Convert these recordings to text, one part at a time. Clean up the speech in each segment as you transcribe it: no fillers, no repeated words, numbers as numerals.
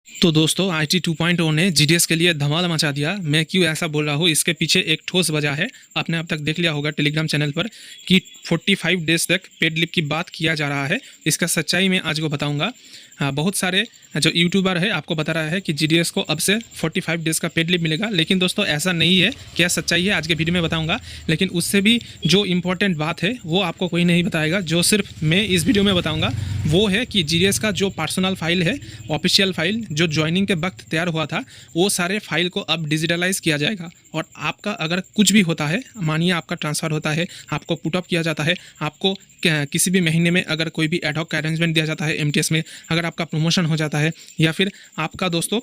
तो दोस्तों IT 2.0 ने GDS के लिए धमाल मचा दिया। मैं क्यों ऐसा बोल रहा हूँ, इसके पीछे एक ठोस वजह है। आपने अब तक देख लिया होगा टेलीग्राम चैनल पर कि 45 डेज तक पेड लीव की बात किया जा रहा है। इसका सच्चाई मैं आज को बताऊंगा। बहुत सारे जो यूट्यूबर है आपको बता रहा है कि GDS को अब से 45 डेज़ का पेड लीव मिलेगा, लेकिन दोस्तों ऐसा नहीं है। क्या सच्चाई है आज के वीडियो में बताऊंगा, लेकिन उससे भी जो इम्पोर्टेंट बात है वो आपको कोई नहीं बताएगा। जो सिर्फ मैं इस वीडियो में बताऊंगा वो है कि GDS का जो पर्सनल फाइल है, ऑफिशियल फाइल जो ज्वाइनिंग के वक्त तैयार हुआ था, वो सारे फाइल को अब डिजिटलाइज किया जाएगा। और आपका अगर कुछ भी होता है, मानिए आपका ट्रांसफ़र होता है, आपको पुट अप किया जाता है, आपको किसी भी महीने में अगर कोई भी एडहॉक अरेंजमेंट दिया जाता है MTS में, अगर आपका प्रमोशन हो जाता है या फिर आपका दोस्तों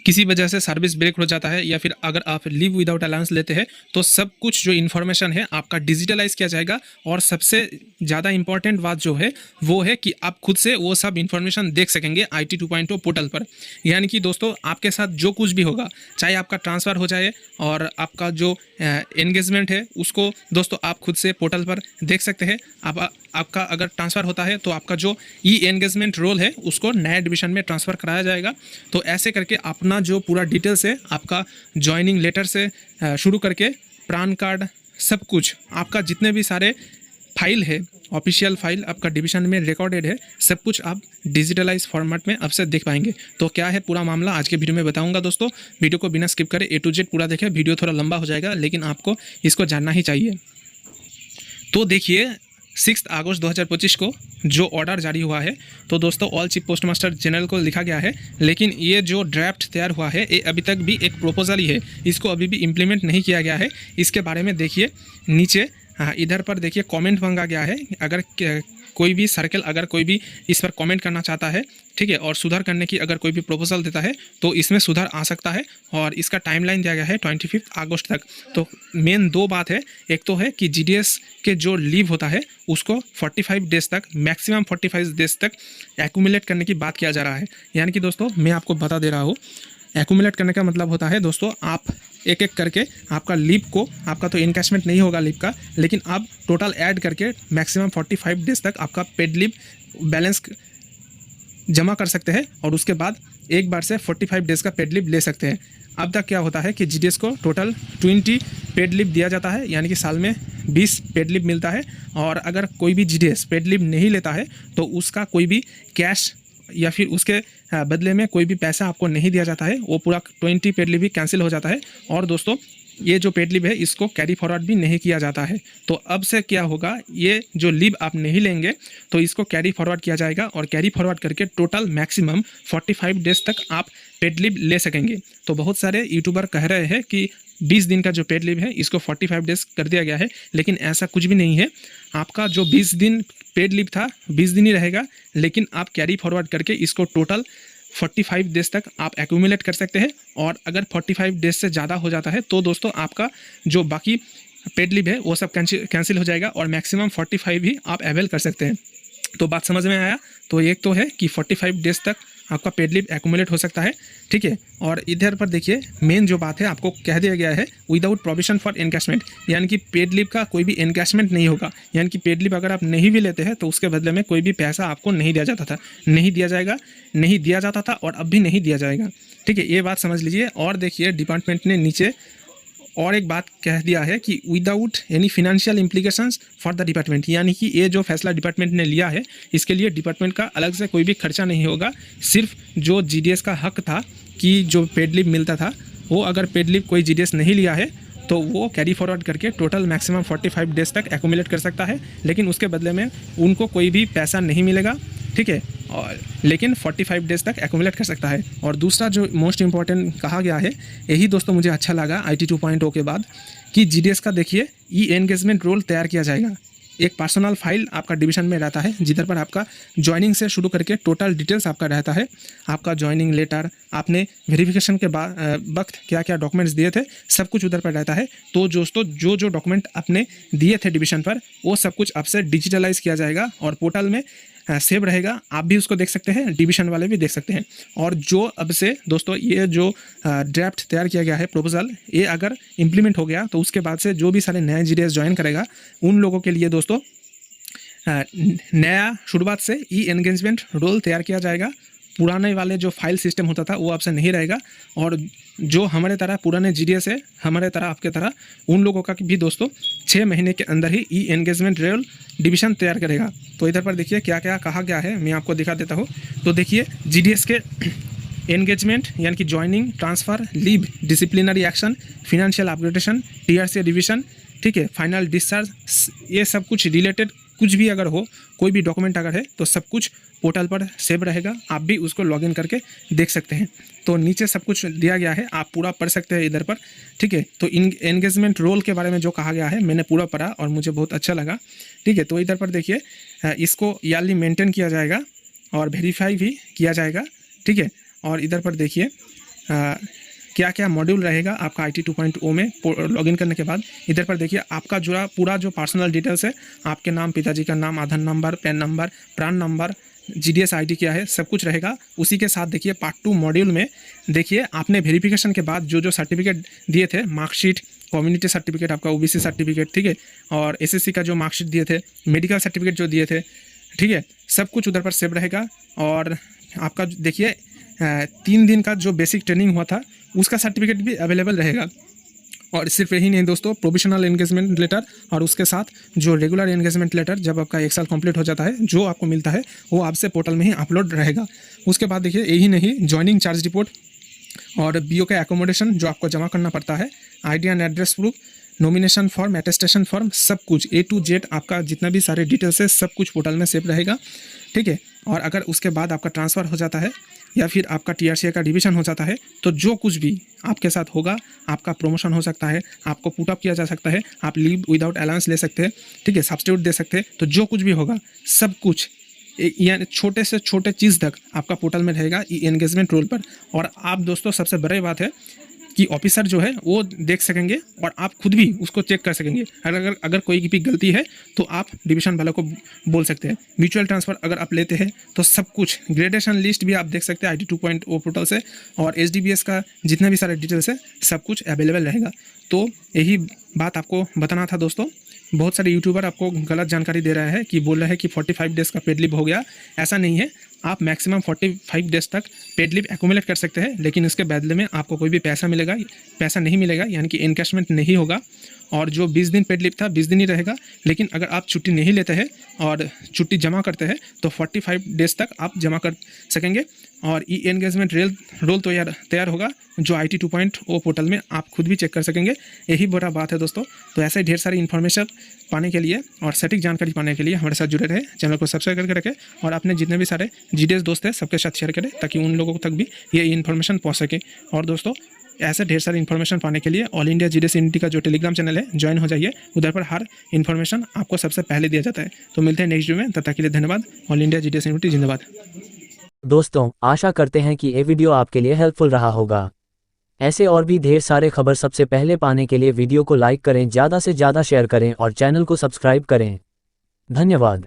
किसी वजह से सर्विस ब्रेक हो जाता है या फिर अगर आप लीव विदाउट अलाउंस लेते हैं, तो सब कुछ जो इन्फॉर्मेशन है आपका डिजिटलाइज किया जाएगा। और सबसे ज़्यादा इंपॉर्टेंट बात जो है वो है कि आप खुद से वो सब इन्फॉर्मेशन देख सकेंगे IT 2.0 पोर्टल पर। यानी कि दोस्तों आपके साथ जो कुछ भी होगा, चाहे आपका ट्रांसफ़र हो जाए और आपका जो एंगेजमेंट है उसको दोस्तों आप खुद से पोर्टल पर देख सकते हैं। आपका अगर ट्रांसफ़र होता है तो आपका जो एंगेजमेंट रोल है उसको नए डिवीज़न में ट्रांसफ़र कराया जाएगा। तो ऐसे करके अपना जो पूरा डिटेल्स है, आपका जॉइनिंग लेटर से शुरू करके पैन कार्ड, सब कुछ आपका जितने भी सारे फाइल है, ऑफिशियल फाइल आपका डिवीज़न में रिकॉर्डेड है, सब कुछ आप डिजिटलाइज फॉर्मेट में अब से देख पाएंगे। तो क्या है पूरा मामला आज के वीडियो में बताऊंगा दोस्तों। वीडियो को बिना स्किप करें A to Z पूरा देखें। वीडियो थोड़ा लंबा हो जाएगा लेकिन आपको इसको जानना ही चाहिए। तो देखिए 6 अगस्त 2025 को जो ऑर्डर जारी हुआ है, तो दोस्तों all chief post master general को लिखा गया है, लेकिन ये जो ड्राफ्ट तैयार हुआ है ये अभी तक भी एक प्रोपोजल ही है। इसको अभी भी इम्प्लीमेंट नहीं किया गया है। इसके बारे में देखिए नीचे, इधर पर देखिए कमेंट मांगा गया है। अगर कोई भी सर्कल अगर कोई भी इस पर कमेंट करना चाहता है, ठीक है, और सुधार करने की अगर कोई भी प्रपोजल देता है तो इसमें सुधार आ सकता है। और इसका टाइमलाइन दिया गया है 25 अगस्त तक। तो मेन दो बात है, एक तो है कि GDS के जो लीव होता है उसको 45 डेज़ तक, मैक्सिमम 45 डेज़ तक एक्यूमुलेट करने की बात किया जा रहा है। यानी कि दोस्तों मैं आपको बता दे रहा हूँ, एक्यूमुलेट करने का मतलब होता है दोस्तों आप एक एक करके आपका लीव को, आपका तो इनकैशमेंट नहीं होगा लीव का, लेकिन आप टोटल ऐड करके मैक्सिमम 45 डेज़ तक आपका पेड लीव बैलेंस जमा कर सकते हैं और उसके बाद एक बार से 45 डेज़ का पेड लीव ले सकते हैं। अब तक क्या होता है कि GDS को टोटल 20 पेड लीव दिया जाता है, यानी कि साल में 20 पेड लीव मिलता है। और अगर कोई भी GDS पेड लीव नहीं लेता है तो उसका कोई भी कैश या फिर उसके बदले में कोई भी पैसा आपको नहीं दिया जाता है, वो पूरा 20 पेड लीव भी कैंसिल हो जाता है। और दोस्तों ये जो पेड लीव है इसको कैरी फॉरवर्ड भी नहीं किया जाता है। तो अब से क्या होगा, ये जो लीव आप नहीं लेंगे तो इसको कैरी फॉरवर्ड किया जाएगा और कैरी फॉरवर्ड करके टोटल मैक्सिमम 45 डेज़ तक आप पेड लीव ले सकेंगे। तो बहुत सारे यूट्यूबर कह रहे हैं कि 20 दिन का जो पेड लीव है इसको 45 डेज़ कर दिया गया है, लेकिन ऐसा कुछ भी नहीं है। आपका जो 20 दिन पेड लीव था 20 दिन ही रहेगा, लेकिन आप कैरी फॉरवर्ड करके इसको टोटल 45 डेज़ तक आप एक्यूमुलेट कर सकते हैं। और अगर 45 डेज़ से ज़्यादा हो जाता है तो दोस्तों आपका जो बाकी पेड लीव है वो सब कैंसिल हो जाएगा और मैक्सिमम 45 ही आप अवेल कर सकते हैं। तो बात समझ में आया। तो एक तो है कि 45 डेज़ तक आपका पेड लीव एक्यूमुलेट हो सकता है, ठीक है। और इधर पर देखिए मेन जो बात है आपको कह दिया गया है विदाउट प्रोविजन फॉर एनकैशमेंट, यानी कि पेड लीव का कोई भी एनकैशमेंट नहीं होगा। यानी कि पेड लीव अगर आप नहीं भी लेते हैं तो उसके बदले में कोई भी पैसा आपको नहीं दिया जाता था, नहीं दिया जाएगा, नहीं दिया जाता था और अब भी नहीं दिया जाएगा, ठीक है। ये बात समझ लीजिए। और देखिए डिपार्टमेंट ने नीचे और एक बात कह दिया है कि without any financial implications for the department, यानी कि ये जो फैसला डिपार्टमेंट ने लिया है इसके लिए डिपार्टमेंट का अलग से कोई भी खर्चा नहीं होगा। सिर्फ जो GDS का हक था कि जो पेड लीव मिलता था, वो अगर पेड लीव कोई GDS नहीं लिया है तो वो कैरी फॉरवर्ड करके टोटल मैक्सिमम 45 डेज़ तक एक्यूमुलेट कर सकता है, लेकिन उसके बदले में उनको कोई भी पैसा नहीं मिलेगा, ठीक है। और लेकिन 45 डेज़ तक एक्यूमुलेट कर सकता है। और दूसरा जो मोस्ट इंपॉर्टेंट कहा गया है, यही दोस्तों मुझे अच्छा लगा IT 2.0 के बाद, कि GDS का देखिए एंगेजमेंट रोल तैयार किया जाएगा। एक पर्सनल फाइल आपका डिवीज़न में रहता है जिधर पर आपका ज्वाइनिंग से शुरू करके टोटल डिटेल्स आपका रहता है। आपका ज्वाइनिंग लेटर, आपने वेरिफिकेशन के बाद वक्त क्या क्या डॉक्यूमेंट्स दिए थे, सब कुछ उधर पर रहता है। तो दोस्तों जो डॉक्यूमेंट आपने दिए थे डिवीज़न पर वो सब कुछ आपसे डिजिटलाइज किया जाएगा और पोर्टल में सेव रहेगा। आप भी उसको देख सकते हैं, डिवीज़न वाले भी देख सकते हैं। और जो अब से दोस्तों ये जो ड्राफ्ट तैयार किया गया है प्रपोजल, ये अगर इम्प्लीमेंट हो गया तो उसके बाद से जो भी सारे नए GDS ज्वाइन करेगा उन लोगों के लिए दोस्तों नया शुरुआत से एंगेजमेंट रोल तैयार किया जाएगा। पुराने वाले जो फाइल सिस्टम होता था वो आपसे नहीं रहेगा। और जो हमारे तरह पुराने जीडीएस है, हमारे तरह आपके तरह उन लोगों का भी दोस्तों 6 महीने के अंदर ही ई एंगेजमेंट रोल डिवीज़न तैयार करेगा। तो इधर पर देखिए क्या क्या कहा गया है, मैं आपको दिखा देता हूँ। तो देखिए जीडीएस के एंगेजमेंट यानी कि joining, transfer, leave, disciplinary action, financial upgradation, TRC revision, ठीक है, फाइनल डिस्चार्ज, ये सब कुछ रिलेटेड कुछ भी अगर हो, कोई भी डॉक्यूमेंट अगर है तो सब कुछ पोर्टल पर सेव रहेगा। आप भी उसको लॉगिन करके देख सकते हैं। तो नीचे सब कुछ दिया गया है, आप पूरा पढ़ सकते हैं इधर पर, ठीक है। तो इन एंगेजमेंट रोल के बारे में जो कहा गया है मैंने पूरा पढ़ा और मुझे बहुत अच्छा लगा, ठीक है। तो इधर पर देखिए इसको ईयरली मेंटेन किया जाएगा और वेरीफाई भी किया जाएगा, ठीक है। और इधर पर देखिए क्या क्या मॉड्यूल रहेगा आपका IT 2.0 में लॉगिन करने के बाद। इधर पर देखिए आपका जुड़ा पूरा जो पर्सनल डिटेल्स है, आपके नाम, पिताजी का नाम, Aadhaar number, PAN number, PRAN number, GDS ID क्या है, सब कुछ रहेगा। उसी के साथ देखिए पार्ट 2 मॉड्यूल में देखिए आपने वेरिफिकेशन के बाद जो जो सर्टिफिकेट दिए थे, मार्कशीट, कम्युनिटी सर्टिफिकेट, आपका OBC सर्टिफिकेट, ठीक है, और SSC का जो मार्कशीट दिए थे, मेडिकल सर्टिफिकेट जो दिए थे, ठीक है, सब कुछ उधर पर सेव रहेगा। और आपका देखिए 3 दिन का जो बेसिक ट्रेनिंग हुआ था उसका सर्टिफिकेट भी अवेलेबल रहेगा। और सिर्फ यही नहीं दोस्तों, प्रोविजनल एंगेजमेंट लेटर और उसके साथ जो रेगुलर एंगेजमेंट लेटर जब आपका 1 साल कंप्लीट हो जाता है जो आपको मिलता है वो आपसे पोर्टल में ही अपलोड रहेगा। उसके बाद देखिए यही नहीं, ज्वाइनिंग चार्ज रिपोर्ट और BO का एकोमोडेशन जो आपको जमा करना पड़ता है, ID and address proof, nomination form, attestation form, सब कुछ A to Z आपका जितना भी सारे डिटेल्स है सब कुछ पोर्टल में सेव रहेगा, ठीक है। और अगर उसके बाद आपका ट्रांसफ़र हो जाता है या फिर आपका TRCA का डिवीज़न हो जाता है तो जो कुछ भी आपके साथ होगा, आपका प्रमोशन हो सकता है, आपको पुटअप किया जा सकता है, आप लीव विदाउट अलाउंस ले सकते हैं, ठीक है, सब्स्टिट्यूट दे सकते हैं। तो जो कुछ भी होगा सब कुछ यानी छोटे से छोटे चीज़ तक आपका पोर्टल में रहेगा ई एंगेजमेंट रोल पर। और आप दोस्तों सबसे बड़ी बात है कि ऑफिसर जो है वो देख सकेंगे और आप खुद भी उसको चेक कर सकेंगे। अगर कोई भी गलती है तो आप डिवीज़न वालों को बोल सकते हैं। म्यूचुअल ट्रांसफ़र अगर आप लेते हैं तो सब कुछ ग्रेडेशन लिस्ट भी आप देख सकते हैं IT 2.0 पोर्टल से, और SDBS का जितना भी सारे डिटेल्स है सब कुछ अवेलेबल रहेगा। तो यही बात आपको बताना था दोस्तों। बहुत सारे यूट्यूबर आपको गलत जानकारी दे रहा है कि बोल रहे हैं कि 45 डेज़ का पेड लीव हो गया। ऐसा नहीं है, आप मैक्सिमम 45 डेज़ तक पेड लीव एक्यूमुलेट कर सकते हैं, लेकिन इसके बदले में आपको कोई भी पैसा नहीं मिलेगा, यानी कि एनकैशमेंट नहीं होगा। और जो 20 दिन पेड लीव था 20 दिन ही रहेगा। लेकिन अगर आप छुट्टी नहीं लेते हैं और छुट्टी जमा करते हैं तो 45 डेज़ तक आप जमा कर सकेंगे। और ई एंगेजमेंट रोल तो तैयार होगा जो IT 2.0 पोर्टल में आप खुद भी चेक कर सकेंगे। यही बड़ा बात है दोस्तों। तो ऐसे ढेर सारी इन्फॉर्मेशन पाने के लिए और सटीक जानकारी पाने के लिए हमारे साथ जुड़े रहे, चैनल को सब्सक्राइब करके रखें और अपने जितने भी सारे GDS दोस्त हैं सबके साथ शेयर करें ताकि उन लोगों तक भी ये इन्फॉर्मेशन पहुँच सके। और दोस्तों ऐसे ढेर सारी इन्फॉर्मेशन पाने के लिए ऑल इंडिया GDS यूनिटी का जो टेलीग्राम चैनल है ज्वाइन हो जाइए। उधर पर हर इन्फॉर्मेशन आपको सबसे पहले दिया जाता है। तो मिलते हैं नेक्स्ट वीडियो में, तब तक के लिए धन्यवाद। ऑल इंडिया GDS यूनिटी जिंदाबाद। दोस्तों आशा करते हैं कि ये वीडियो आपके लिए हेल्पफुल रहा होगा। ऐसे और भी ढेर सारे खबर सबसे पहले पाने के लिए वीडियो को लाइक करें, ज़्यादा से ज़्यादा शेयर करें और चैनल को सब्सक्राइब करें। धन्यवाद।